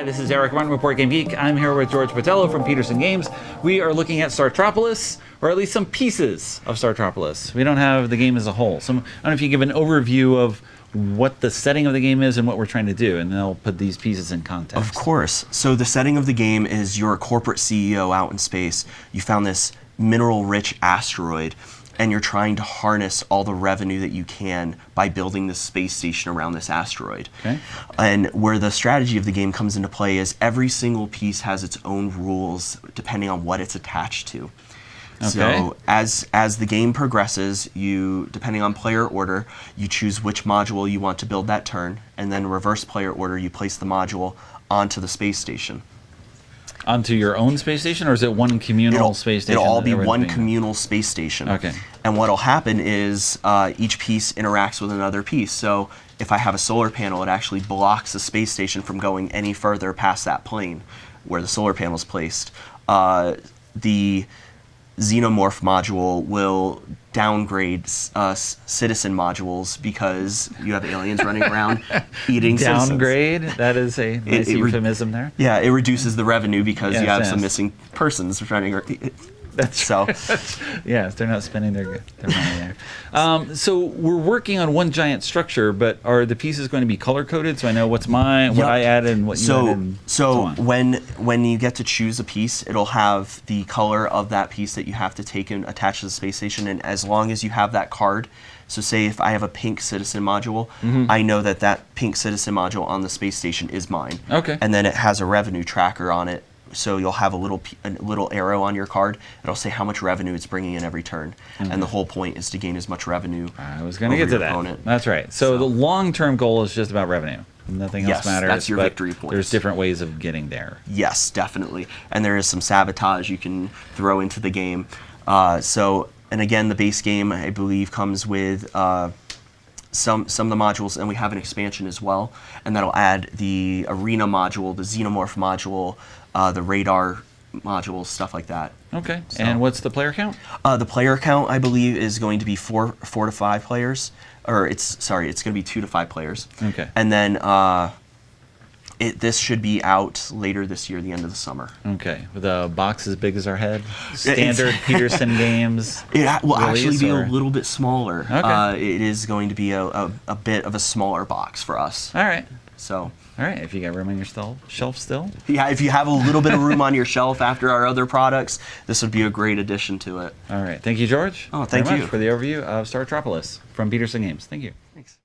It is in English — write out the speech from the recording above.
Hi, this is Eric Martin, Report Game Geek. I'm here with George Botello from Peterson Games. We are looking at Startropolis, or at least some pieces of Startropolis. We don't have the game as a whole. So I don't know if you give an overview of what the setting of the game is and what we're trying to do, and then I'll put these pieces in context. Of course. So the setting of the game is you're a corporate CEO out in space. You found this mineral-rich asteroid, and you're trying to harness all the revenue that you can by building this space station around this asteroid. Okay. And where the strategy of the game comes into play is every single piece has its own rules depending on what it's attached to. Okay. So as the game progresses, you, depending on player order, you choose which module you want to build that turn, and then reverse player order, you place the module onto the space station. Onto your own space station, or is it one communal space station? It'll all be one communal space station. Okay. And what'll happen is each piece interacts with another piece. So if I have a solar panel, it actually blocks the space station from going any further past that plane where the solar panel is placed. The xenomorph module will downgrade citizen modules because you have aliens running around eating downgrade? Citizens. That is a nice euphemism there. Yeah, it reduces the revenue because you have some missing persons running. That's so. Yes, they're not spending their money there. So we're working on one giant structure, but are the pieces going to be color coded so I know what's mine, what I added, and what you added? And so on? when you get to choose a piece, it'll have the color of that piece that you have to take and attach to the space station, and as long as you have that card. So say if I have a pink citizen module, I know that that pink citizen module on the space station is mine. Okay. And then it has a revenue tracker on it. So you'll have a little arrow on your card. It'll say how much revenue it's bringing in every turn. And the whole point is to gain as much revenue. I was going to get to that. Opponent. That's right. So the long-term goal is just about revenue. Nothing else matters. That's your victory point. There's different ways of getting there. Yes, definitely. And there is some sabotage you can throw into the game. And again, the base game, I believe, comes with some of the modules, and we have an expansion as well, and that'll add the arena module, the xenomorph module, the radar module, stuff like that. Okay. So, and what's the player count? The player count, I believe, is going to be four to five players, or it's going to be 2 to 5 players. Okay. And then this should be out later this year, the end of the summer. Okay. With a box as big as our head? Standard Peterson Games? It will actually be a little bit smaller. Okay. It is going to be a bit of a smaller box for us. All right. So. All right. If you got room on your shelf still? Yeah, if you have a little bit of room on your shelf after our other products, this would be a great addition to it. All right. Thank you, George. Oh, thank you for the overview of Startropolis from Peterson Games. Thank you. Thanks.